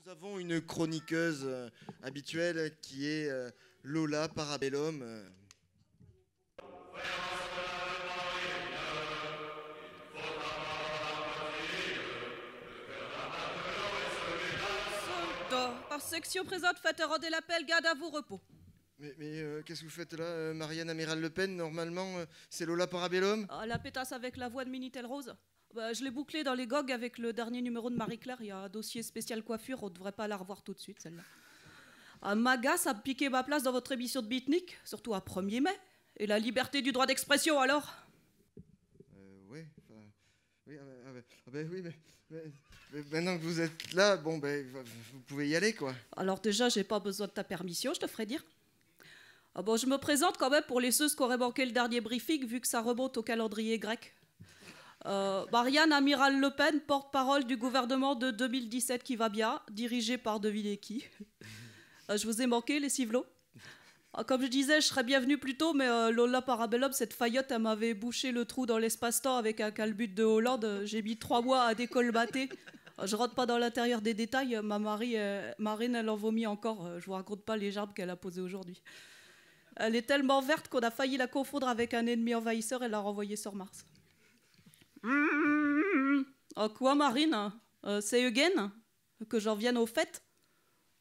Nous avons une chroniqueuse habituelle qui est Lola Parabellum. Par section présente, faites rendez l'appel, garde à vous repos. Mais qu'est-ce que vous faites là, Marianne Amiral Le Pen? Normalement, c'est Lola Parabellum. Ah, la pétasse avec la voix de Minitel Rose. Bah, je l'ai bouclée dans les GOG avec le dernier numéro de Marie-Claire. Il y a un dossier spécial coiffure, on ne devrait pas la revoir tout de suite, celle-là. Ah, Magas a piqué ma place dans votre émission de Beatnik, surtout à 1er mai. Et la liberté du droit d'expression, alors? Oui, oui, mais maintenant que vous êtes là, bon, vous pouvez y aller, quoi. Alors déjà, j'ai pas besoin de ta permission, je te ferai dire. Ah bon, je me présente quand même pour les ceux qui auraient manqué le dernier briefing, vu que ça remonte au calendrier grec. Marianne Amiral Le Pen, porte-parole du gouvernement de 2017 qui va bien, dirigé par devinez qui. Je vous ai manqué, les civelots. Comme je disais, je serais bienvenue plus tôt, mais Lola Parabellum, cette faillotte, elle m'avait bouché le trou dans l'espace-temps avec un calbut de Hollande. J'ai mis 3 mois à décolmater. Je rentre pas dans l'intérieur des détails. Ma Marine, elle en vomit encore. Je vous raconte pas les gerbes qu'elle a posées aujourd'hui. Elle est tellement verte qu'on a failli la confondre avec un ennemi envahisseur et la renvoyer sur Mars. Quoi, Marine? C'est again? Que j'en vienne aux fêtes?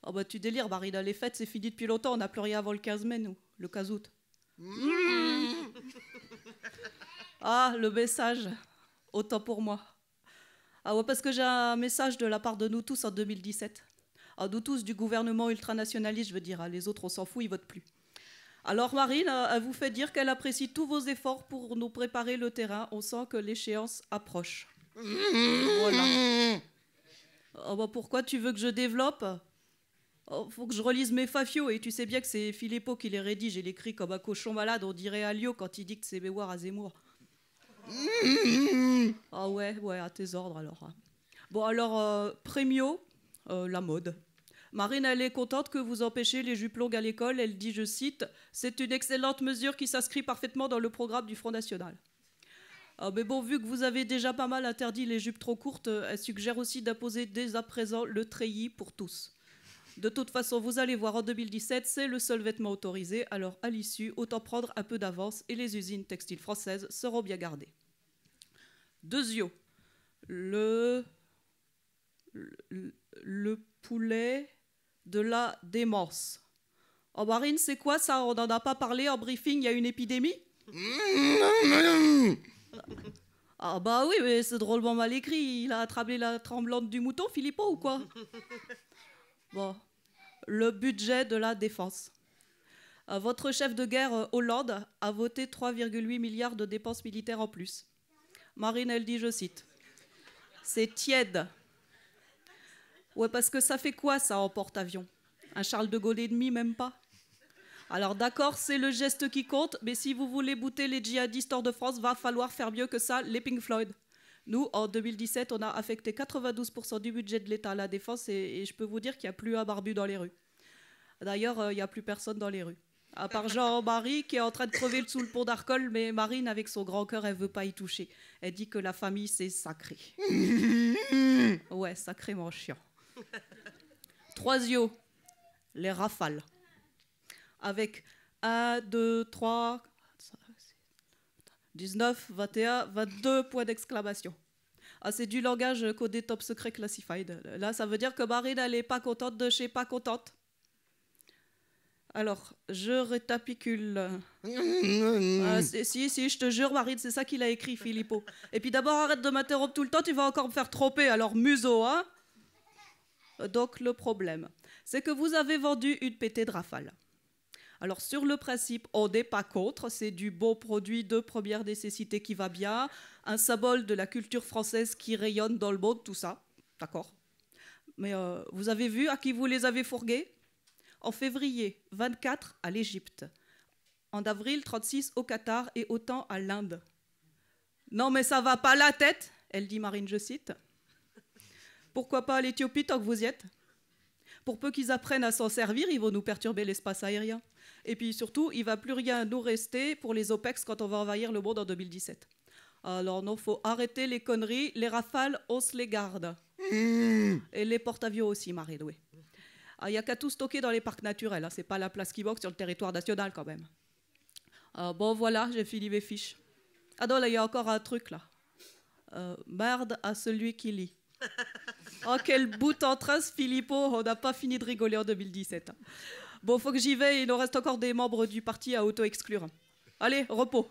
Oh bah tu délires, Marine, les fêtes c'est fini depuis longtemps, on n'a plus rien avant le 15 mai, nous, le 15 août. Ah, le message, autant pour moi. Ah ouais, parce que j'ai un message de la part de nous tous en 2017. Ah, nous tous du gouvernement ultranationaliste, je veux dire, les autres on s'en fout, ils votent plus. Alors Marine, elle vous fait dire qu'elle apprécie tous vos efforts pour nous préparer le terrain, on sent que l'échéance approche. Voilà. Oh bah pourquoi tu veux que je développe? Oh, faut que je relise mes fafios, et tu sais bien que c'est Philippot qui les rédige, et l'écrit comme un cochon malade, on dirait Alliot quand il dicte ses mémoires à Zemmour. Ah ouais, à tes ordres alors. Bon alors, Premio, la mode. Marine, elle est contente que vous empêchiez les jupes longues à l'école, elle dit, je cite, « C'est une excellente mesure qui s'inscrit parfaitement dans le programme du Front National ». Mais bon, vu que vous avez déjà pas mal interdit les jupes trop courtes, elle suggère aussi d'imposer dès à présent le treillis pour tous. De toute façon, vous allez voir, en 2017, c'est le seul vêtement autorisé, alors à l'issue, autant prendre un peu d'avance et les usines textiles françaises seront bien gardées. Deuxio, le poulet de la démence. Oh Marine, c'est quoi ça? On n'en a pas parlé en briefing, il y a une épidémie? Ah bah oui, mais c'est drôlement mal écrit, il a attrapé la tremblante du mouton, Philippot, ou quoi? Bon, le budget de la défense. Votre chef de guerre, Hollande, a voté 3,8 milliards de dépenses militaires en plus. Marine, elle dit, je cite, « C'est tiède. » Ouais, parce que ça fait quoi, ça, en porte-avions? Un Charles de Gaulle et demi, même pas? Alors d'accord, c'est le geste qui compte, mais si vous voulez bouter les djihadistes hors de France, va falloir faire mieux que ça, les Pink Floyd. Nous, en 2017, on a affecté 92% du budget de l'État à la défense et je peux vous dire qu'il n'y a plus un barbu dans les rues. D'ailleurs, il n'y a plus personne dans les rues. À part Jean-Marie qui est en train de crever sous le pont d'Arcole, mais Marine, avec son grand cœur, elle ne veut pas y toucher. Elle dit que la famille, c'est sacré. Ouais, sacrément chiant. Troisio, les rafales. Avec 1, 2, 3... 19, 21, 22 points d'exclamation. Ah, c'est du langage codé top secret classified. Là, ça veut dire que Marine, elle n'est pas contente de chez pas contente. Alors, je rétapicule. Si, je te jure, Marine, c'est ça qu'il a écrit, Philippot. Et puis d'abord, arrête de m'interrompre tout le temps, tu vas encore me faire tromper, alors museau, hein? Donc, le problème, c'est que vous avez vendu une pétée de rafale. Alors sur le principe, on n'est pas contre, c'est du bon produit de première nécessité qui va bien, un symbole de la culture française qui rayonne dans le monde, tout ça, d'accord. Mais vous avez vu à qui vous les avez fourgués? En février 24 à l'Égypte, en avril 36 au Qatar et autant à l'Inde. Non mais ça va pas la tête, elle dit Marine, je cite. Pourquoi pas à l'Éthiopie tant que vous y êtes? Pour peu qu'ils apprennent à s'en servir, ils vont nous perturber l'espace aérien. Et puis surtout, il ne va plus rien nous rester pour les OPEX quand on va envahir le monde en 2017. Alors non, faut arrêter les conneries, les rafales, on se les garde. Et les porte-avions aussi, Marie-Loué. Il n'y a qu'à tout stocker dans les parcs naturels. Hein. C'est pas la place qui manque sur le territoire national quand même. Bon, voilà, j'ai fini mes fiches. Ah non, là, il y a encore un truc, là. Merde à celui qui lit. Oh, quel bout en trace, Philippot. On n'a pas fini de rigoler en 2017. Hein. Bon, faut que j'y vais. Il nous reste encore des membres du parti à auto-exclure. Allez, repos.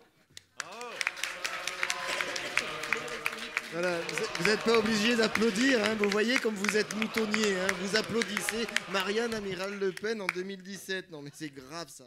Voilà, vous n'êtes pas obligé d'applaudir, hein, vous voyez comme vous êtes moutonnier, hein, vous applaudissez Marianne Amiral Le Pen en 2017. Non mais c'est grave ça.